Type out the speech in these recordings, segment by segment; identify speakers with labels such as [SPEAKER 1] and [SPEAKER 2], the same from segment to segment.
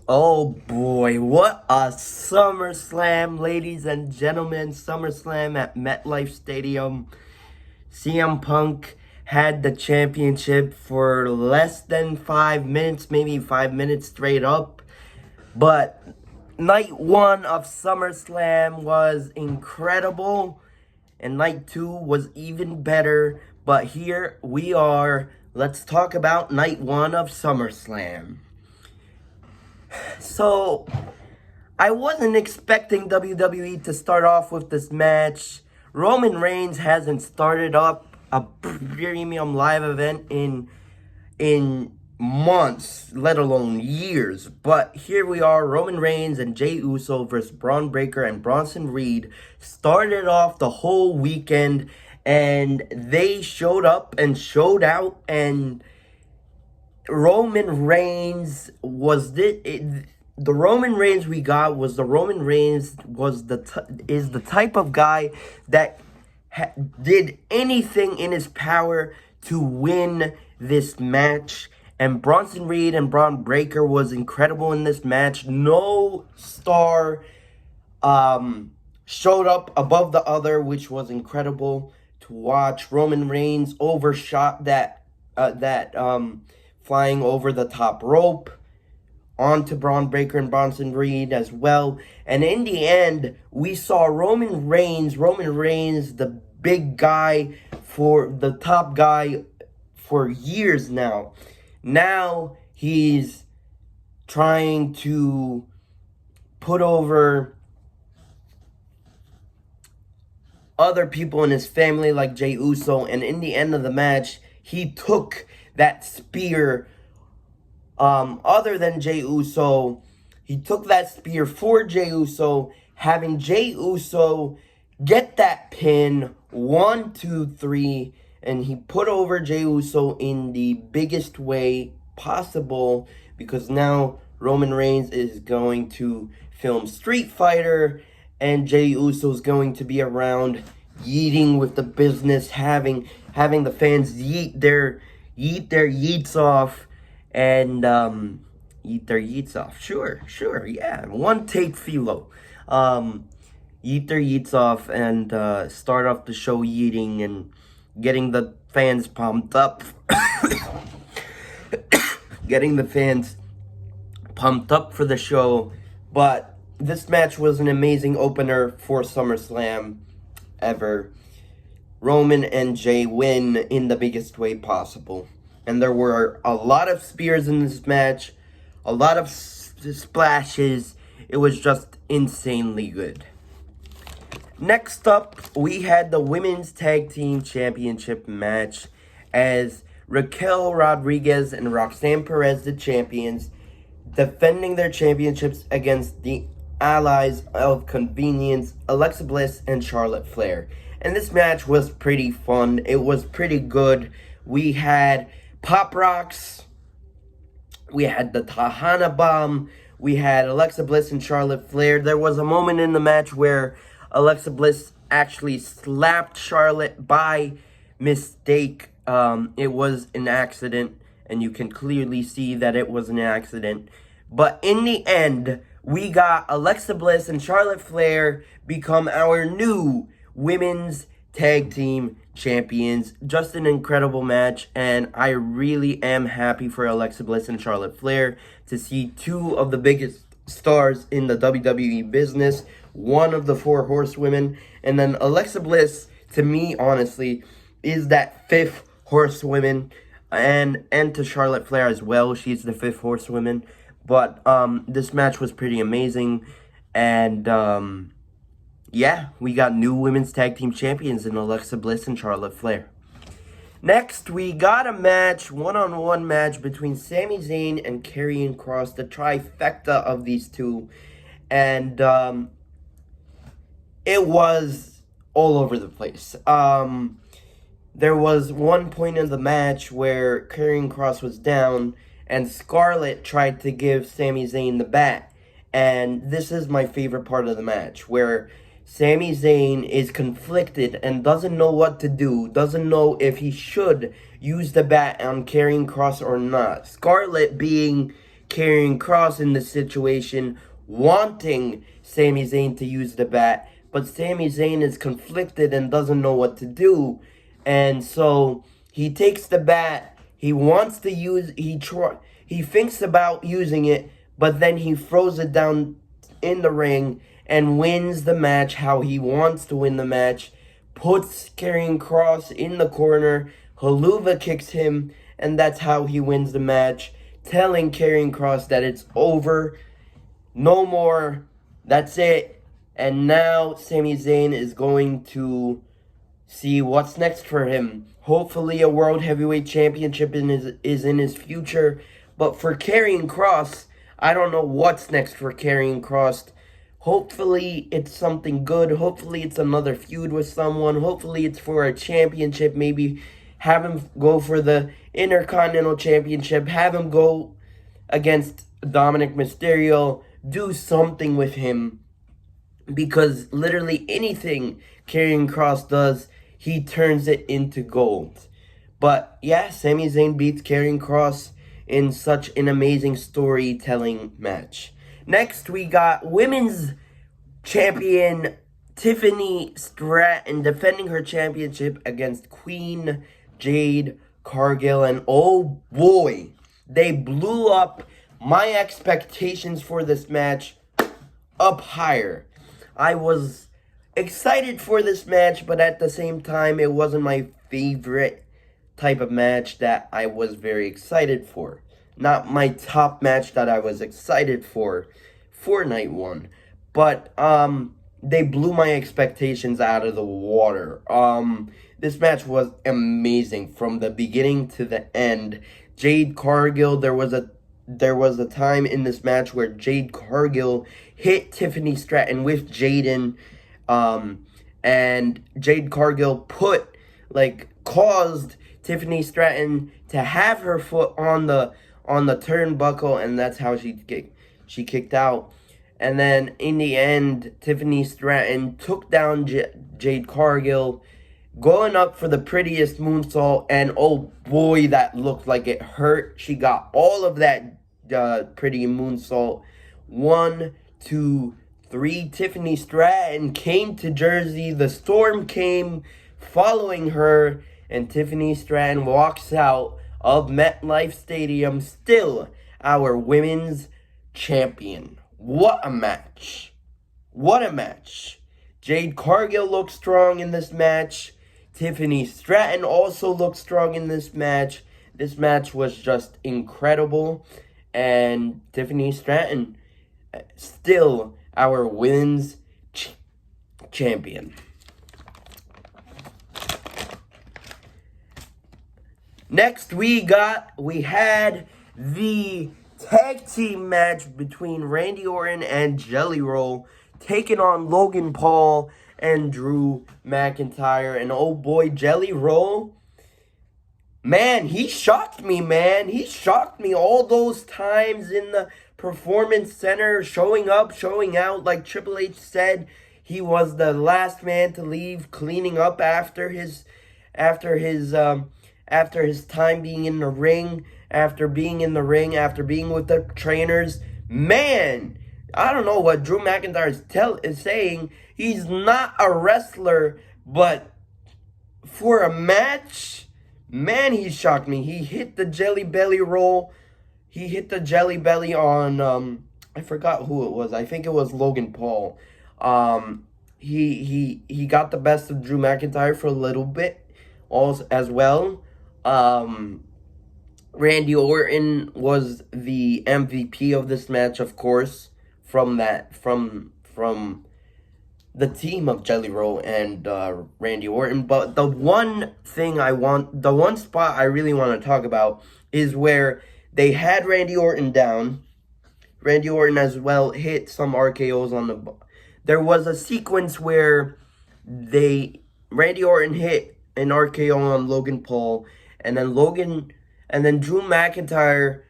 [SPEAKER 1] Oh boy, what a SummerSlam, ladies and gentlemen. SummerSlam at MetLife Stadium. CM Punk had the championship for less than 5 minutes, maybe 5 minutes straight up. But night one of SummerSlam was incredible, and night two was even better. But here we are. Let's talk about night one of SummerSlam. So, I wasn't expecting WWE to start off with this match. Roman Reigns hasn't started up a premium live event in months, let alone years. But here we are, Roman Reigns and Jey Uso versus Braun Breaker and Bronson Reed started off the whole weekend, and they showed up and showed out, and Roman Reigns was the Roman Reigns we got was the Roman Reigns was is the type of guy that did anything in his power to win this match. And Bronson Reed and Braun Breaker was incredible in this match. No star showed up above the other, which was incredible to watch. Roman Reigns overshot that flying over the top rope onto Braun Breaker and Bronson Reed as well. And in the end, we saw Roman Reigns, the big guy, for the top guy for years now. Now he's trying to put over other people in his family like Jey Uso, and in the end of the match, he took that spear. Other than Jey Uso, he took that spear for Jey Uso, having Jey Uso get that pin, 1, 2, 3, and he put over Jey Uso in the biggest way possible, because now Roman Reigns is going to film Street Fighter, and Jey Uso is going to be around yeeting with the business, having the fans yeet their yeets off, and eat their yeets off. Sure, yeah. One take philo. Eat their yeets off and start off the show yeeting and getting the fans pumped up. Getting the fans pumped up for the show. But this match was an amazing opener for SummerSlam ever. Roman and Jey win in the biggest way possible. And there were a lot of spears in this match, a lot of splashes. It was just insanely good. Next up, we had the Women's Tag Team Championship match as Raquel Rodriguez and Roxanne Perez, the champions, defending their championships against the allies of convenience, Alexa Bliss and Charlotte Flair. And this match was pretty fun. It was pretty good. We had Pop Rocks, we had the Tahana Bomb, we had Alexa Bliss and Charlotte Flair. There was a moment in the match where Alexa Bliss actually slapped Charlotte by mistake. It was an accident, and you can clearly see that it was an accident. But in the end, we got Alexa Bliss and Charlotte Flair become our new Women's Tag Team Champions. Just an incredible match, and I really am happy for Alexa Bliss and Charlotte Flair to see two of the biggest stars in the WWE business, one of the four horsewomen, and then Alexa Bliss, to me, honestly, is that fifth horsewoman, and to Charlotte Flair as well. She's the fifth horsewoman. But this match was pretty amazing, and yeah, we got new Women's Tag Team Champions in Alexa Bliss and Charlotte Flair. Next, we got a match, one-on-one match between Sami Zayn and Karrion Kross, the trifecta of these two. And it was all over the place. There was one point in the match where Karrion Kross was down, and Scarlett tried to give Sami Zayn the bat. And this is my favorite part of the match, where Sami Zayn is conflicted and doesn't know what to do, doesn't know if he should use the bat on Karrion Kross or not. Scarlett, being Karrion Kross in this situation, wanting Sami Zayn to use the bat, but Sami Zayn is conflicted and doesn't know what to do. And so he takes the bat, he wants to use, he thinks about using it, but then he throws it down in the ring and wins the match how he wants to win the match, puts Karrion Kross in the corner, Haluva kicks him, and that's how he wins the match, telling Karrion Kross that it's over, no more, that's it. And now Sami Zayn is going to see what's next for him. Hopefully a World Heavyweight Championship is in his future. But for Karrion Kross, I don't know what's next for Karrion Kross. Hopefully it's something good. Hopefully it's another feud with someone. Hopefully it's for a championship. Maybe have him go for the Intercontinental Championship. Have him go against Dominic Mysterio. Do something with him. Because literally anything Karrion Kross does, he turns it into gold. But yeah, Sami Zayn beats Karrion Kross in such an amazing storytelling match. Next, we got Women's Champion Tiffany Stratton defending her championship against Queen Jade Cargill. And oh boy, they blew up my expectations for this match up higher. I was excited for this match, but at the same time, it wasn't my favorite type of match that I was very excited for. Not my top match that I was excited for night one. But they blew my expectations out of the water. This match was amazing from the beginning to the end. Jade Cargill, there was a time in this match where Jade Cargill hit Tiffany Stratton with Jaden, and Jade Cargill caused Tiffany Stratton to have her foot on the turnbuckle, and that's how she kicked out. And then in the end, Tiffany Stratton took down Jade Cargill, going up for the prettiest moonsault, and oh boy, that looked like it hurt. She got all of that pretty moonsault. 1, 2, 3. Tiffany Stratton came to Jersey. The Storm came following her, and Tiffany Stratton walks out of MetLife Stadium, still our women's champion. What a match. What a match. Jade Cargill looked strong in this match. Tiffany Stratton also looked strong in this match. This match was just incredible. And Tiffany Stratton, still our women's champion. Next, we had the tag team match between Randy Orton and Jelly Roll, taking on Logan Paul and Drew McIntyre. And oh boy, Jelly Roll, man, he shocked me, man. He shocked me all those times in the Performance Center, showing up, showing out, like Triple H said. He was the last man to leave, cleaning up after his time being in the ring, after being with the trainers. Man, I don't know what Drew McIntyre is saying. He's not a wrestler, but for a match, man, he shocked me. He hit the Jelly Belly roll. He hit the Jelly Belly on, I forgot who it was. I think it was Logan Paul. He got the best of Drew McIntyre for a little bit as well. Randy Orton was the MVP of this match, of course, from the team of Jelly Roll and Randy Orton. But the one spot I really want to talk about is where they had Randy Orton down. Randy Orton as well hit some RKOs on the... There was a sequence where Randy Orton hit an RKO on Logan Paul, and then Drew McIntyre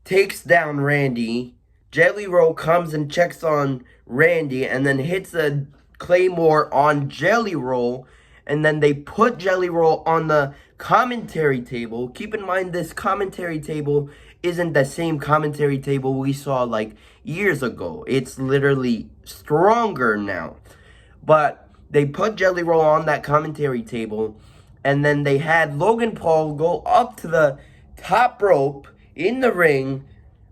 [SPEAKER 1] takes down Randy. Jelly Roll comes and checks on Randy, and then hits a Claymore on Jelly Roll, and then they put Jelly Roll on the commentary table. Keep in mind, this commentary table isn't the same commentary table we saw like years ago. It's literally stronger now. But they put Jelly Roll on that commentary table, and then they had Logan Paul go up to the top rope in the ring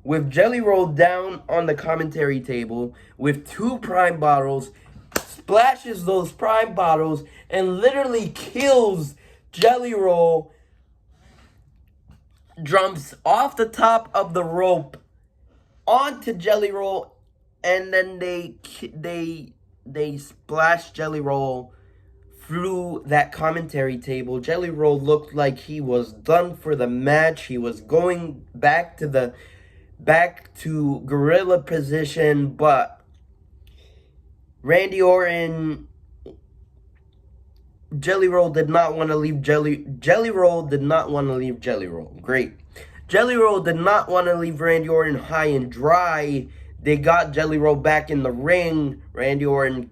[SPEAKER 1] with Jelly Roll down on the commentary table with 2 Prime bottles, splashes those Prime bottles, and literally kills Jelly Roll, jumps off the top of the rope onto Jelly Roll, and then they splash Jelly Roll through that commentary table. Jelly Roll looked like he was done for the match. He was going back to gorilla position, but Randy Orton, Jelly Roll did not want to leave Jelly Roll did not want to leave Jelly Roll. Great. Jelly Roll did not want to leave Randy Orton high and dry. They got Jelly Roll back in the ring. Randy Orton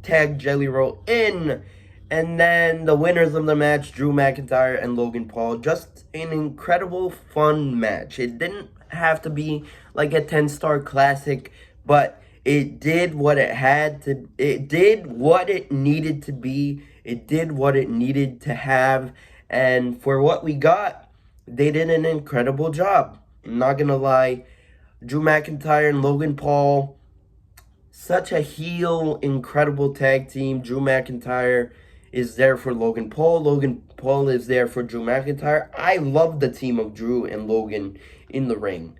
[SPEAKER 1] tagged Jelly Roll in. And then the winners of the match, Drew McIntyre and Logan Paul. Just an incredible, fun match. It didn't have to be like a 10-star classic, but it did what it had to. It did what it needed to be. It did what it needed to have. And for what we got, they did an incredible job. I'm not going to lie. Drew McIntyre and Logan Paul, such a heel, incredible tag team. Drew McIntyre is there for Logan Paul. Logan Paul is there for Drew McIntyre. I love the team of Drew and Logan in the ring.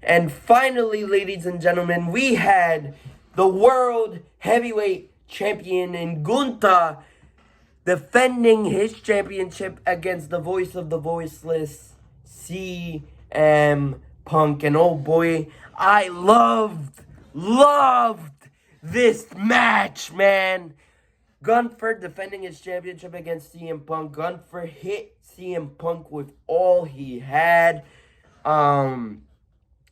[SPEAKER 1] And finally, ladies and gentlemen, we had the World Heavyweight Champion in Gunther defending his championship against the voice of the voiceless, CM Punk. And oh boy, I loved this match, man. Gunther defending his championship against CM Punk. Gunther hit CM Punk with all he had.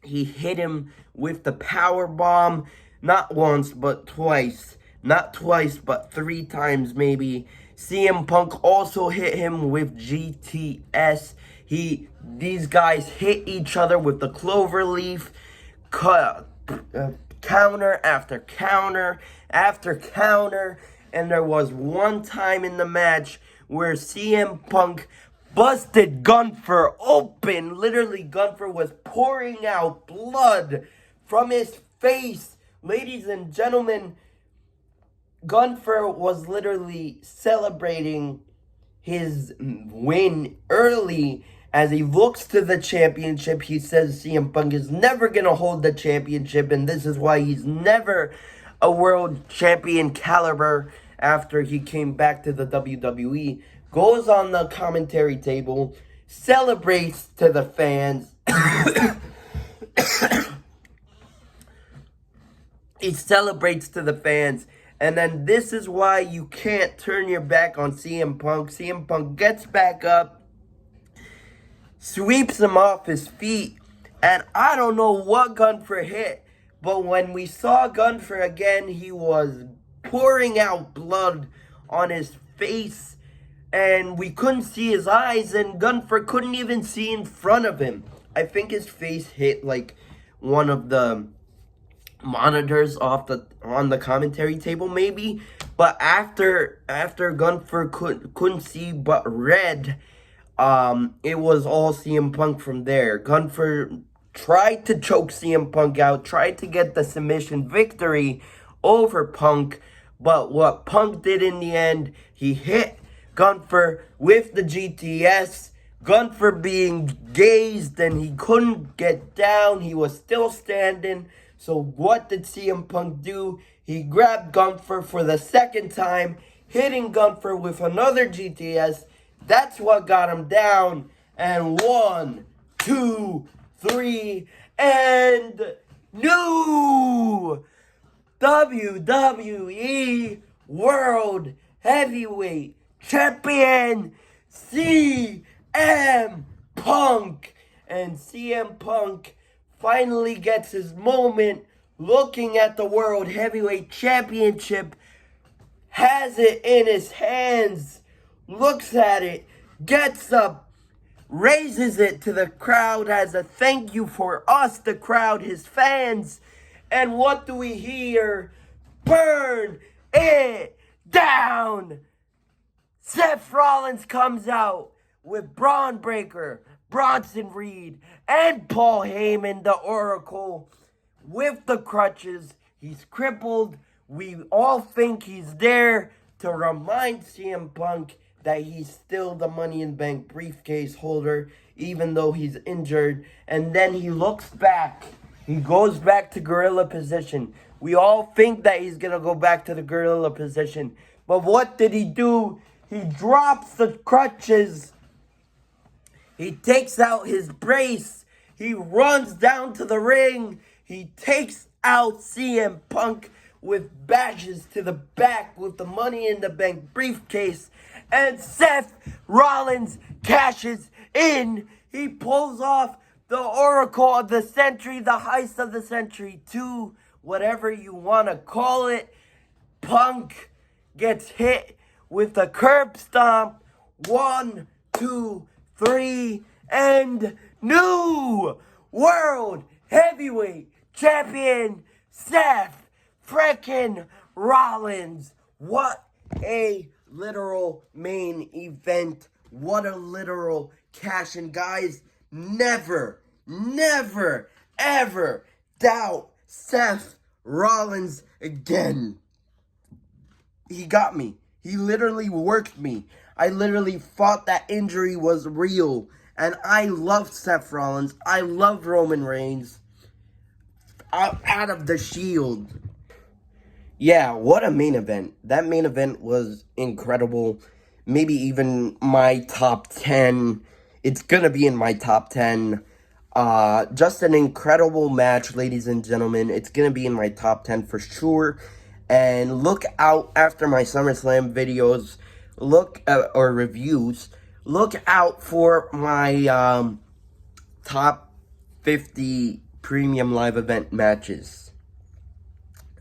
[SPEAKER 1] He hit him with the power bomb, not once but twice. Not twice but 3 times maybe. CM Punk also hit him with GTS. These guys hit each other with the cloverleaf, counter after counter after counter. And there was one time in the match where CM Punk busted Gunther open. Literally, Gunther was pouring out blood from his face. Ladies and gentlemen, Gunther was literally celebrating his win early as he looks to the championship. He says CM Punk is never going to hold the championship, and this is why he's never a world champion caliber after he came back to the WWE. Goes on the commentary table, celebrates to the fans. He celebrates to the fans. And then this is why you can't turn your back on CM Punk. CM Punk gets back up, sweeps him off his feet, and I don't know what Gunther hit, but when we saw Gunther again, he was pouring out blood on his face, and we couldn't see his eyes, and Gunther couldn't even see in front of him. I think his face hit like one of the monitors on the commentary table maybe, but after Gunther couldn't see but red, it was all CM Punk from there. Gunther tried to choke CM Punk out, tried to get the submission victory over Punk, but what Punk did in the end, he hit Gunther with the GTS. Gunther being gazed and he couldn't get down, he was still standing. So what did CM Punk do? He grabbed Gunther for the second time, hitting Gunther with another GTS. That's what got him down. And 1, 2, 3, and new WWE World Heavyweight Champion CM Punk. And CM Punk finally gets his moment, looking at the World Heavyweight Championship, has it in his hands, looks at it, gets up, raises it to the crowd as a thank you for us, the crowd, his fans. And what do we hear? Burn it down! Seth Rollins comes out with Braun Breaker, Bronson Reed, and Paul Heyman, the Oracle, with the crutches. He's crippled. We all think he's there to remind CM Punk that he's still the Money in the Bank briefcase holder, even though he's injured. And then he looks back. He goes back to gorilla position. We all think that he's going to go back to the gorilla position. But what did he do? He drops the crutches. He takes out his brace. He runs down to the ring. He takes out CM Punk with badges to the back with the Money in the Bank briefcase. And Seth Rollins cashes in. He pulls off the Oracle of the Century, the Heist of the Century 2, whatever you want to call it. Punk gets hit with a curb stomp. 1, 2, 3, and new World Heavyweight Champion Seth frickin' Rollins. What a literal main event. What a literal cash in. Guys, never, ever doubt Seth Rollins again. He got me. He literally worked me. I literally thought that injury was real. And I love Seth Rollins. I love Roman Reigns. Out of the Shield. Yeah, what a main event. That main event was incredible. Maybe even my top 10. It's going to be in my top 10. Just an incredible match, ladies and gentlemen. It's going to be in my top 10 for sure. And look out after my SummerSlam videos. Or reviews. Look out for my top 50 premium live event matches.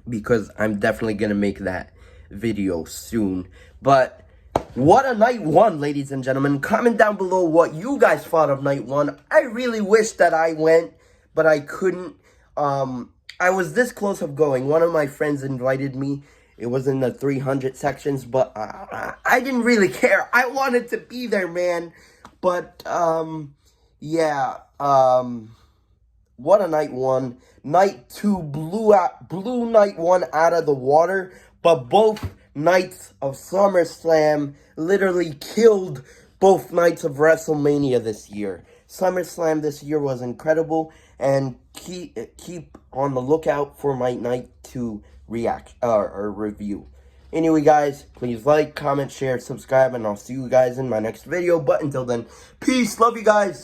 [SPEAKER 1] Because I'm definitely going to make that video soon. But what a night one, ladies and gentlemen. Comment down below what you guys thought of night one. I really wish that I went, but I couldn't. I was this close of going. One of my friends invited me. It was in the 300 sections, but I didn't really care. I wanted to be there, man. But, yeah. What a night one. Night two blew night one out of the water. But both nights of SummerSlam literally killed both nights of WrestleMania this year. SummerSlam this year was incredible. And keep on the lookout for my night two react or review. Anyway, guys, please like, comment, share, subscribe, and I'll see you guys in my next video. But until then, peace. Love you guys.